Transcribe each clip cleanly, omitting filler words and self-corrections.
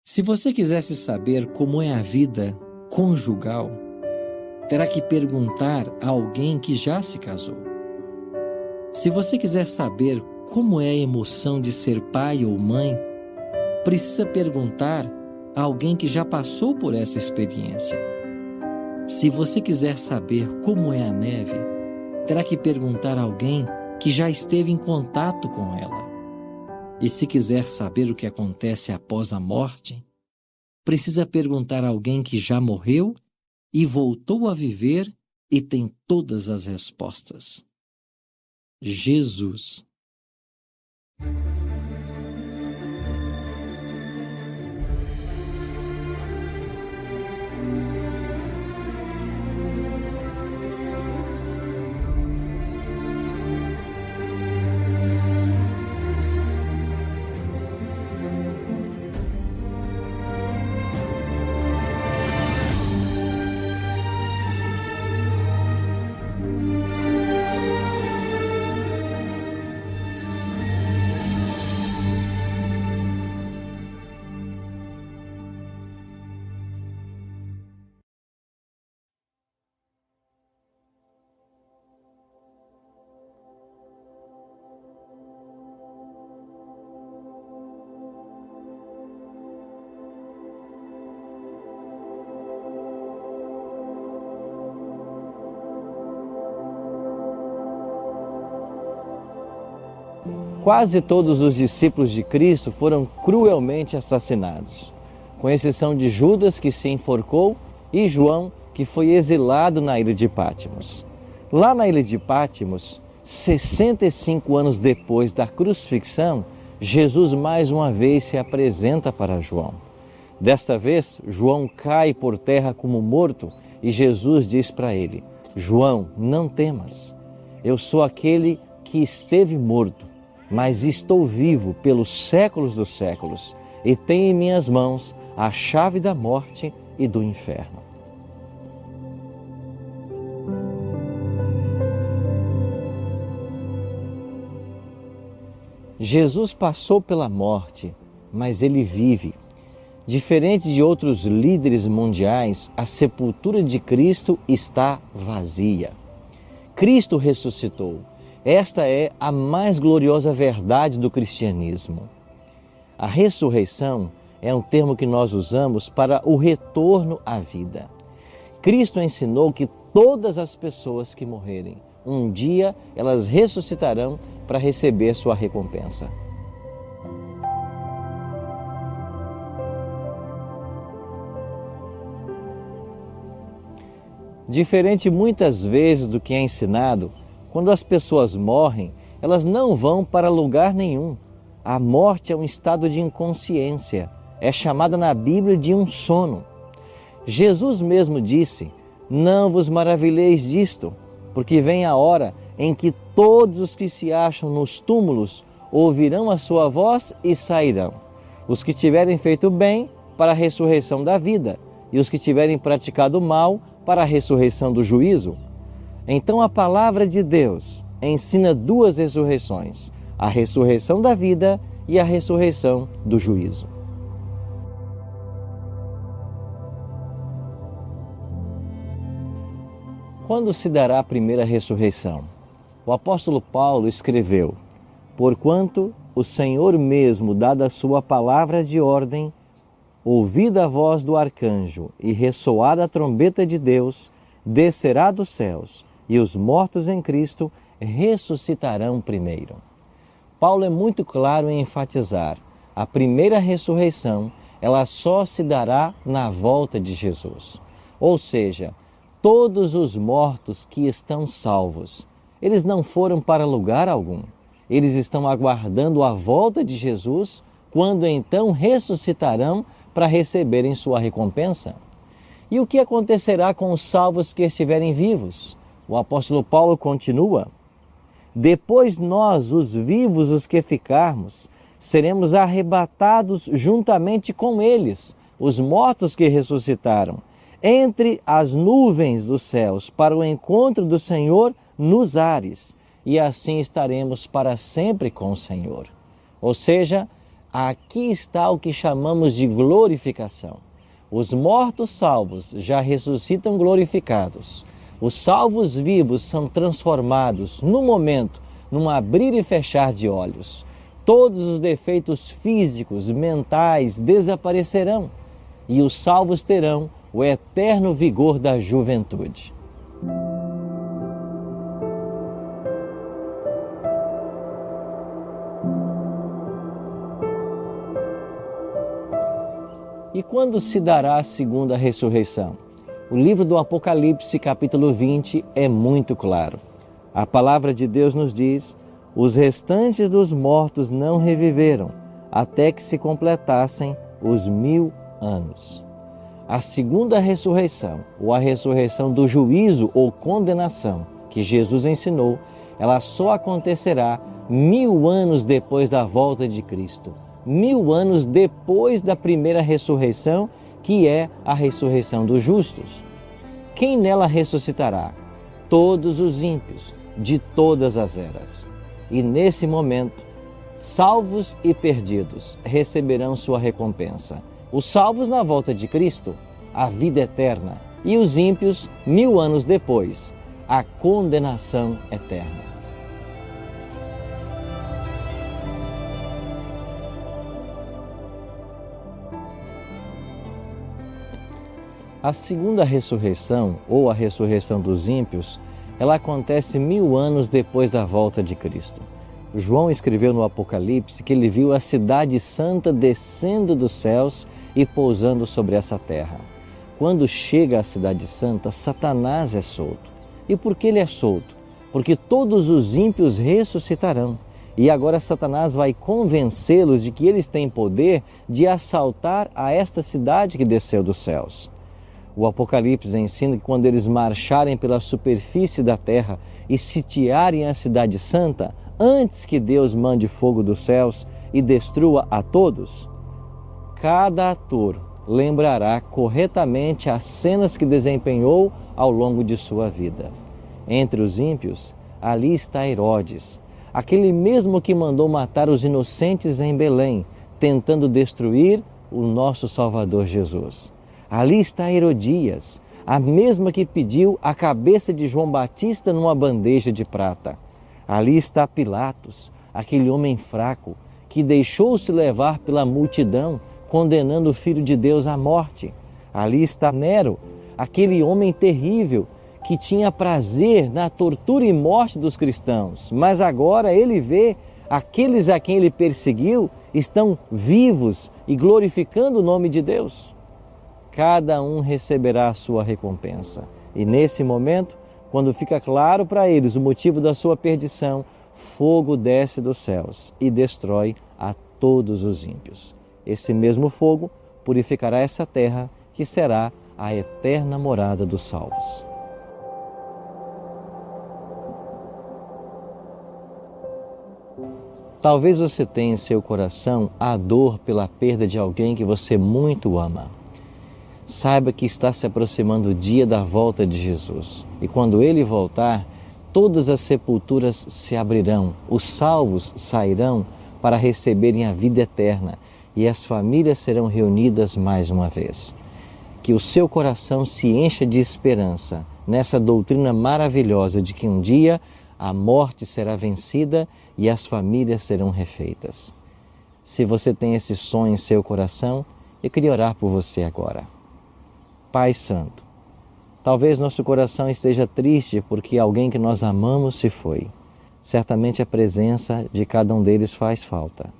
Se você quisesse saber como é a vida conjugal, terá que perguntar a alguém que já se casou. Se você quiser saber como é a emoção de ser pai ou mãe, precisa perguntar a alguém que já passou por essa experiência. Se você quiser saber como é a neve, terá que perguntar a alguém que já esteve em contato com ela. E se quiser saber o que acontece após a morte, precisa perguntar a alguém que já morreu e voltou a viver e tem todas as respostas. Jesus. Quase todos os discípulos de Cristo foram cruelmente assassinados, com exceção de Judas, que se enforcou, e João, que foi exilado na ilha de Patmos. Lá na ilha de Patmos, 65 anos depois da crucifixão, Jesus mais uma vez se apresenta para João. Desta vez, João cai por terra como morto e Jesus diz para ele: João, não temas, eu sou aquele que esteve morto, mas estou vivo pelos séculos dos séculos e tenho em minhas mãos a chave da morte e do inferno. Jesus passou pela morte, mas ele vive. Diferente de outros líderes mundiais, a sepultura de Cristo está vazia. Cristo ressuscitou. Esta é a mais gloriosa verdade do cristianismo. A ressurreição é um termo que nós usamos para o retorno à vida. Cristo ensinou que todas as pessoas que morrerem, um dia elas ressuscitarão para receber sua recompensa. Diferente muitas vezes do que é ensinado, quando as pessoas morrem, elas não vão para lugar nenhum. A morte é um estado de inconsciência, é chamada na Bíblia de um sono. Jesus mesmo disse: não vos maravilheis disto, porque vem a hora em que todos os que se acham nos túmulos ouvirão a sua voz e sairão. Os que tiverem feito bem, para a ressurreição da vida, e os que tiverem praticado mal, para a ressurreição do juízo. Então a palavra de Deus ensina duas ressurreições: a ressurreição da vida e a ressurreição do juízo. Quando se dará a primeira ressurreição? O apóstolo Paulo escreveu: porquanto o Senhor mesmo, dada a sua palavra de ordem, ouvida a voz do arcanjo e ressoada a trombeta de Deus, descerá dos céus, e os mortos em Cristo ressuscitarão primeiro. Paulo é muito claro em enfatizar: a primeira ressurreição, ela só se dará na volta de Jesus. Ou seja, todos os mortos que estão salvos, eles não foram para lugar algum. Eles estão aguardando a volta de Jesus, quando então ressuscitarão para receberem sua recompensa. E o que acontecerá com os salvos que estiverem vivos? O apóstolo Paulo continua: depois nós, os vivos, os que ficarmos, seremos arrebatados juntamente com eles, os mortos que ressuscitaram, entre as nuvens dos céus, para o encontro do Senhor nos ares, e assim estaremos para sempre com o Senhor. Ou seja, aqui está o que chamamos de glorificação. Os mortos salvos já ressuscitam glorificados. Os salvos vivos são transformados no momento, num abrir e fechar de olhos. Todos os defeitos físicos, mentais desaparecerão e os salvos terão o eterno vigor da juventude. E quando se dará a segunda ressurreição? O livro do Apocalipse, capítulo 20, é muito claro. A palavra de Deus nos diz: os restantes dos mortos não reviveram, até que se completassem os 1000 anos. A segunda ressurreição, ou a ressurreição do juízo ou condenação, que Jesus ensinou, ela só acontecerá 1000 anos depois da volta de Cristo. 1000 anos depois da primeira ressurreição, que é a ressurreição dos justos. Quem nela ressuscitará? Todos os ímpios, de todas as eras. E nesse momento, salvos e perdidos receberão sua recompensa. Os salvos na volta de Cristo, a vida eterna, e os ímpios, 1000 anos depois, a condenação eterna. A segunda ressurreição, ou a ressurreição dos ímpios, ela acontece 1000 anos depois da volta de Cristo. João escreveu no Apocalipse que ele viu a cidade santa descendo dos céus e pousando sobre essa terra. Quando chega à cidade santa, Satanás é solto. E por que ele é solto? Porque todos os ímpios ressuscitarão. E agora Satanás vai convencê-los de que eles têm poder de assaltar a esta cidade que desceu dos céus. O Apocalipse ensina que quando eles marcharem pela superfície da terra e sitiarem a cidade santa, antes que Deus mande fogo dos céus e destrua a todos, cada ator lembrará corretamente as cenas que desempenhou ao longo de sua vida. Entre os ímpios, ali está Herodes, aquele mesmo que mandou matar os inocentes em Belém, tentando destruir o nosso Salvador Jesus. Ali está Herodias, a mesma que pediu a cabeça de João Batista numa bandeja de prata. Ali está Pilatos, aquele homem fraco que deixou-se levar pela multidão, condenando o Filho de Deus à morte. Ali está Nero, aquele homem terrível que tinha prazer na tortura e morte dos cristãos, mas agora ele vê aqueles a quem ele perseguiu estão vivos e glorificando o nome de Deus. Cada um receberá a sua recompensa. E nesse momento, quando fica claro para eles o motivo da sua perdição, fogo desce dos céus e destrói a todos os ímpios. Esse mesmo fogo purificará essa terra, que será a eterna morada dos salvos. Talvez você tenha em seu coração a dor pela perda de alguém que você muito ama. Saiba que está se aproximando o dia da volta de Jesus. E quando Ele voltar, todas as sepulturas se abrirão, os salvos sairão para receberem a vida eterna e as famílias serão reunidas mais uma vez. Que o seu coração se encha de esperança nessa doutrina maravilhosa de que um dia a morte será vencida e as famílias serão refeitas. Se você tem esse sonho em seu coração, eu queria orar por você agora. Pai Santo, talvez nosso coração esteja triste porque alguém que nós amamos se foi. Certamente a presença de cada um deles faz falta.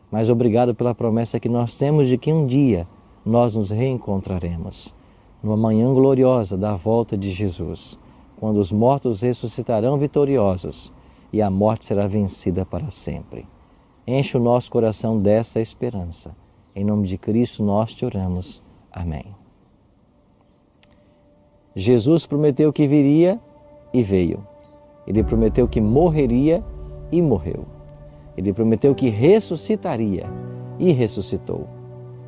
Mas obrigado pela promessa que nós temos de que um dia nós nos reencontraremos. Numa manhã gloriosa da volta de Jesus, quando os mortos ressuscitarão vitoriosos e a morte será vencida para sempre. Enche o nosso coração dessa esperança. Em nome de Cristo nós te oramos. Amém. Jesus prometeu que viria e veio. Ele prometeu que morreria e morreu. Ele prometeu que ressuscitaria e ressuscitou.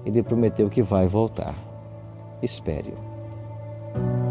Ele prometeu que vai voltar. Espere-o.